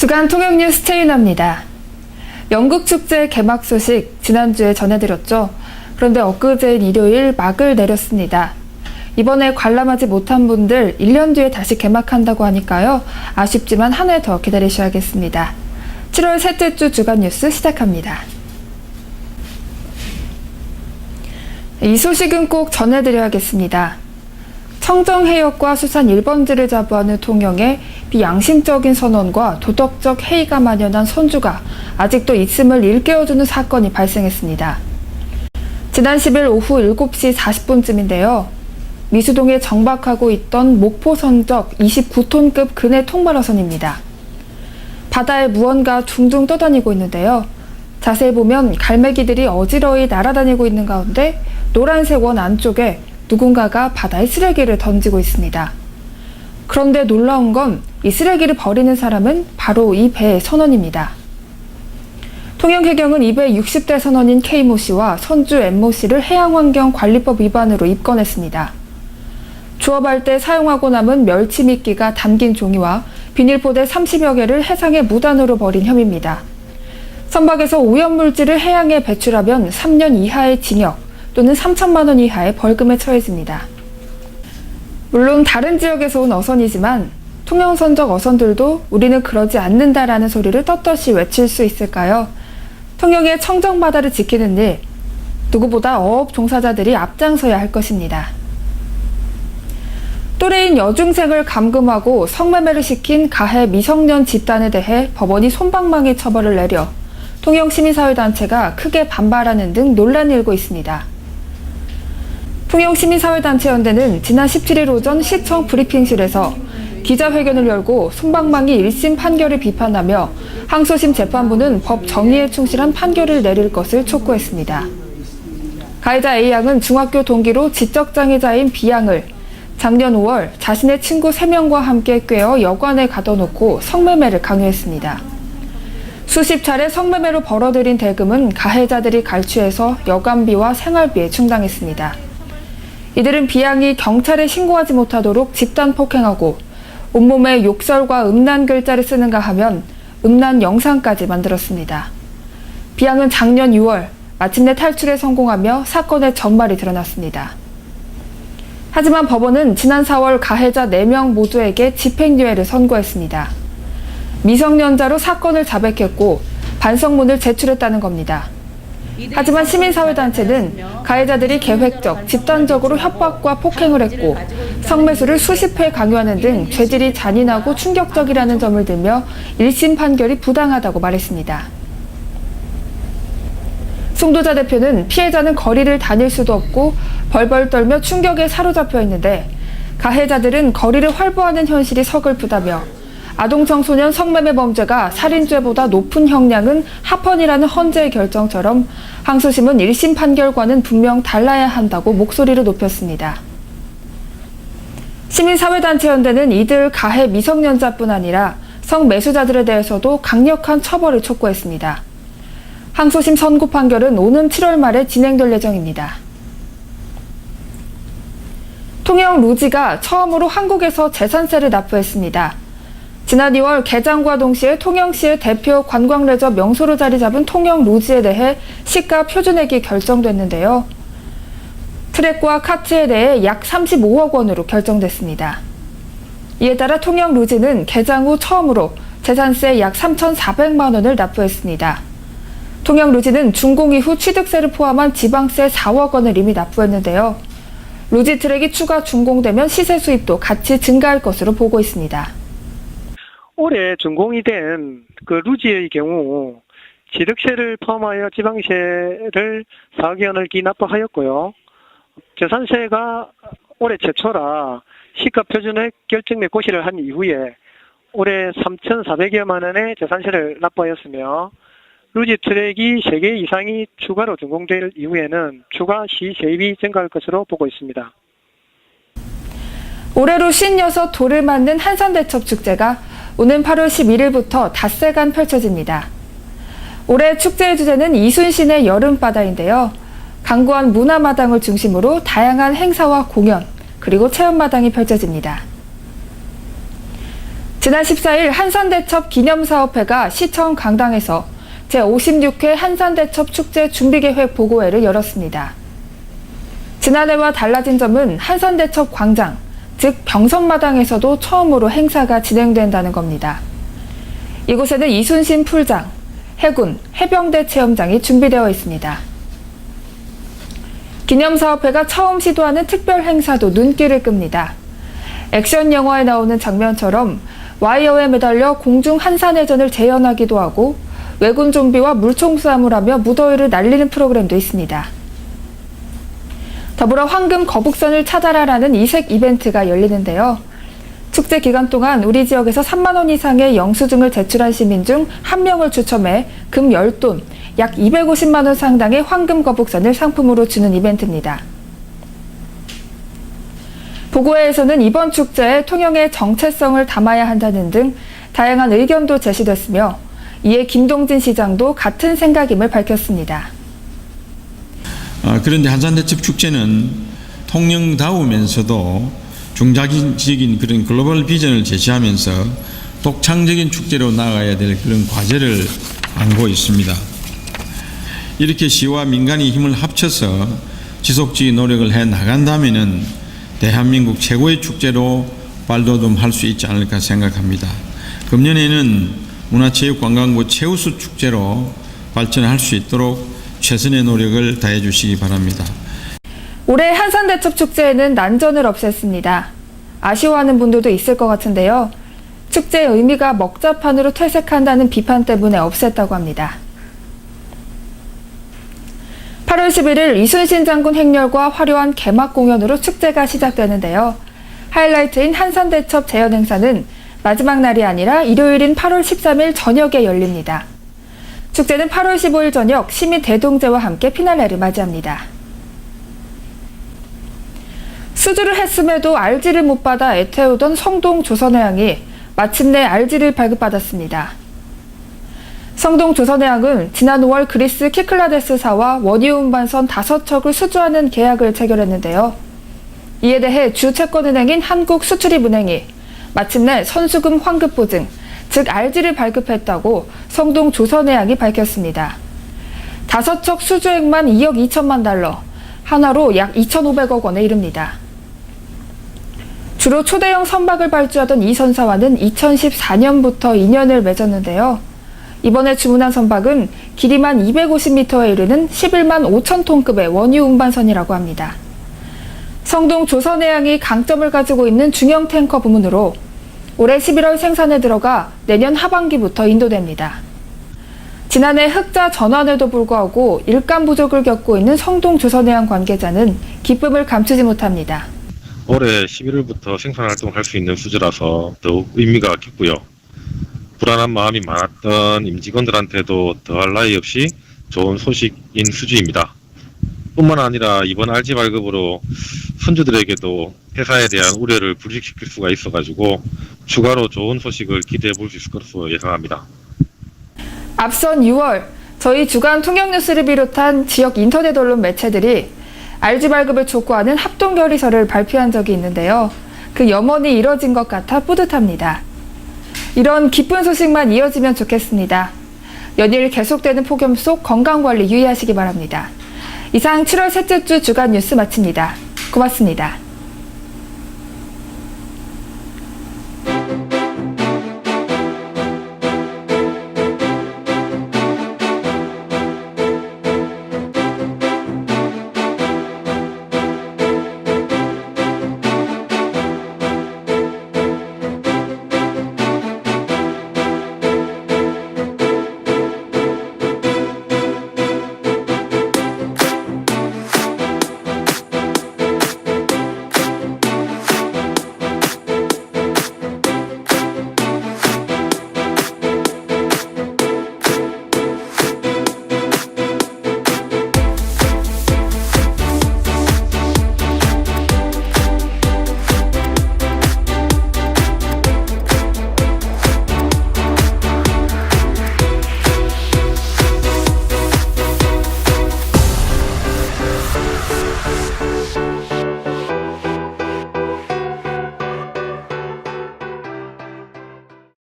주간 통역 뉴스 최윤아입니다. 연극 축제 개막 소식 지난주에 전해드렸죠. 그런데 엊그제인 일요일 막을 내렸습니다. 이번에 관람하지 못한 분들 1년 뒤에 다시 개막한다고 하니까요. 아쉽지만 한 해 더 기다리셔야겠습니다. 7월 셋째 주 주간 뉴스 시작합니다. 이 소식은 꼭 전해드려야겠습니다. 청정해역과 수산 1번지를 자부하는 통영에 비양심적인 선언과 도덕적 해이가 만연한 선주가 아직도 있음을 일깨워주는 사건이 발생했습니다. 지난 10일 오후 7시 40분쯤인데요. 미수동에 정박하고 있던 목포 선적 29톤급 근해 통발어선입니다. 바다에 무언가 둥둥 떠다니고 있는데요. 자세히 보면 갈매기들이 어지러이 날아다니고 있는 가운데 노란색 원 안쪽에 누군가가 바다에 쓰레기를 던지고 있습니다. 그런데 놀라운 건 이 쓰레기를 버리는 사람은 바로 이 배의 선원입니다. 통영해경은 이 배의 60대 선원인 K모 씨와 선주 M모 씨를 해양환경관리법 위반으로 입건했습니다. 조업할 때 사용하고 남은 멸치 미끼가 담긴 종이와 비닐포대 30여 개를 해상에 무단으로 버린 혐의입니다. 선박에서 오염물질을 해양에 배출하면 3년 이하의 징역 또는 3천만 원 이하의 벌금에 처해집니다. 물론 다른 지역에서 온 어선이지만 통영선적 어선들도 우리는 그러지 않는다라는 소리를 떳떳이 외칠 수 있을까요? 통영의 청정바다를 지키는 일, 누구보다 어업 종사자들이 앞장서야 할 것입니다. 또래인 여중생을 감금하고 성매매를 시킨 가해 미성년 집단에 대해 법원이 솜방망이 처벌을 내려 통영시민사회단체가 크게 반발하는 등 논란이 일고 있습니다. 통영시민사회단체연대는 지난 17일 오전 시청 브리핑실에서 기자회견을 열고 솜방망이 1심 판결을 비판하며 항소심 재판부는 법 정의에 충실한 판결을 내릴 것을 촉구했습니다. 가해자 A양은 중학교 동기로 지적장애자인 B양을 작년 5월 자신의 친구 3명과 함께 꿰어 여관에 가둬놓고 성매매를 강요했습니다. 수십 차례 성매매로 벌어들인 대금은 가해자들이 갈취해서 여관비와 생활비에 충당했습니다. 이들은 B양이 경찰에 신고하지 못하도록 집단 폭행하고 온몸에 욕설과 음란 글자를 쓰는가 하면 음란 영상까지 만들었습니다. B양은 작년 6월 마침내 탈출에 성공하며 사건의 전말이 드러났습니다. 하지만 법원은 지난 4월 가해자 4명 모두에게 집행유예를 선고했습니다. 미성년자로 사건을 자백했고 반성문을 제출했다는 겁니다. 하지만 시민사회단체는 가해자들이 계획적, 집단적으로 협박과 폭행을 했고 성매수를 수십 회 강요하는 등 죄질이 잔인하고 충격적이라는 점을 들며 1심 판결이 부당하다고 말했습니다. 송도자 대표는 피해자는 거리를 다닐 수도 없고 벌벌 떨며 충격에 사로잡혀 있는데 가해자들은 거리를 활보하는 현실이 서글프다며 아동청소년 성매매 범죄가 살인죄보다 높은 형량은 합헌이라는 헌재의 결정처럼 항소심은 1심 판결과는 분명 달라야 한다고 목소리를 높였습니다. 시민사회단체연대는 이들 가해 미성년자뿐 아니라 성매수자들에 대해서도 강력한 처벌을 촉구했습니다. 항소심 선고 판결은 오는 7월 말에 진행될 예정입니다. 통영 루지가 처음으로 한국에서 재산세를 납부했습니다. 지난 2월 개장과 동시에 통영시의 대표 관광레저 명소로 자리 잡은 통영 루지에 대해 시가 표준액이 결정됐는데요. 트랙과 카트에 대해 약 35억 원으로 결정됐습니다. 이에 따라 통영 루지는 개장 후 처음으로 재산세 약 3,400만 원을 납부했습니다. 통영 루지는 준공 이후 취득세를 포함한 지방세 4억 원을 이미 납부했는데요. 루지 트랙이 추가 준공되면 시세 수입도 같이 증가할 것으로 보고 있습니다. 올해 준공이 된 그 루지의 경우 취득세를 포함하여 지방세를 4억 원을 기납부하였고요. 재산세가 올해 최초라 시가 표준액 결정 및 고시를 한 이후에 올해 3,400여만 원의 재산세를 납부하였으며 루지 트랙이 3개 이상이 추가로 준공될 이후에는 추가 시세입이 증가할 것으로 보고 있습니다. 올해로 56 돌을 맞는 한산대첩축제가 오는 8월 11일부터 닷새간 펼쳐집니다. 올해 축제의 주제는 이순신의 여름바다인데요. 강구한 문화마당을 중심으로 다양한 행사와 공연, 그리고 체험마당이 펼쳐집니다. 지난 14일 한산대첩 기념사업회가 시청 강당에서 제56회 한산대첩 축제 준비계획 보고회를 열었습니다. 지난해와 달라진 점은 한산대첩 광장, 즉 병선마당에서도 처음으로 행사가 진행된다는 겁니다. 이곳에는 이순신 풀장, 해군, 해병대 체험장이 준비되어 있습니다. 기념사업회가 처음 시도하는 특별 행사도 눈길을 끕니다. 액션 영화에 나오는 장면처럼 와이어에 매달려 공중 한산해전을 재현하기도 하고 왜군 좀비와 물총싸움을 하며 무더위를 날리는 프로그램도 있습니다. 더불어 황금 거북선을 찾아라라는 이색 이벤트가 열리는데요. 축제 기간 동안 우리 지역에서 3만 원 이상의 영수증을 제출한 시민 중 1명을 추첨해 금 10돈, 약 250만 원 상당의 황금 거북선을 상품으로 주는 이벤트입니다. 보고회에서는 이번 축제에 통영의 정체성을 담아야 한다는 등 다양한 의견도 제시됐으며 이에 김동진 시장도 같은 생각임을 밝혔습니다. 그런데 한산대첩 축제는 통영다우면서도 중장기적인 그런 글로벌 비전을 제시하면서 독창적인 축제로 나아가야 될 그런 과제를 안고 있습니다. 이렇게 시와 민간이 힘을 합쳐서 지속적인 노력을 해 나간다면은 대한민국 최고의 축제로 발돋움할 수 있지 않을까 생각합니다. 금년에는 문화체육관광부 최우수 축제로 발전할 수 있도록 최선의 노력을 다해 주시기 바랍니다. 올해 한산대첩 축제에는 난전을 없앴습니다. 아쉬워하는 분들도 있을 것 같은데요. 축제의 의미가 먹자판으로 퇴색한다는 비판 때문에 없앴다고 합니다. 8월 11일 이순신 장군 행렬과 화려한 개막 공연으로 축제가 시작되는데요. 하이라이트인 한산대첩 재현 행사는 마지막 날이 아니라 일요일인 8월 13일 저녁에 열립니다. 축제는 8월 15일 저녁 시민 대동제와 함께 피날레를 맞이합니다. 수주를 했음에도 RG를 못 받아 애태우던 성동 조선해양이 마침내 RG를 발급받았습니다. 성동 조선해양은 지난 5월 그리스 키클라데스사와 원유 운반선 5척을 수주하는 계약을 체결했는데요. 이에 대해 주 채권은행인 한국수출입은행이 마침내 선수금 환급 보증, 즉 RG를 발급했다고 성동 조선해양이 밝혔습니다. 5척 수주액만 2억 2천만 달러, 하나로 약 2,500억 원에 이릅니다. 주로 초대형 선박을 발주하던 이 선사와는 2014년부터 인연을 맺었는데요. 이번에 주문한 선박은 길이만 250m에 이르는 11만 5천 톤급의 원유 운반선이라고 합니다. 성동 조선해양이 강점을 가지고 있는 중형 탱커 부문으로 올해 11월 생산에 들어가 내년 하반기부터 인도됩니다. 지난해 흑자 전환에도 불구하고 일감 부족을 겪고 있는 성동 조선해양 관계자는 기쁨을 감추지 못합니다. 올해 11월부터 생산활동을 할 수 있는 수주라서 더욱 의미가 깊고요. 불안한 마음이 많았던 임직원들한테도 더할 나위 없이 좋은 소식인 수주입니다. 뿐만 아니라 이번 RG 발급으로 선주들에게도 회사에 대한 우려를 불식시킬 수가 있어가지고 추가로 좋은 소식을 기대해 볼 수 있을 것으로 예상합니다. 앞선 6월 저희 주간 통영뉴스를 비롯한 지역 인터넷 언론 매체들이 RG 발급을 촉구하는 합동 결의서를 발표한 적이 있는데요. 그 염원이 이뤄진 것 같아 뿌듯합니다. 이런 기쁜 소식만 이어지면 좋겠습니다. 연일 계속되는 폭염 속 건강관리 유의하시기 바랍니다. 이상 7월 셋째 주 주간 뉴스 마칩니다. 고맙습니다.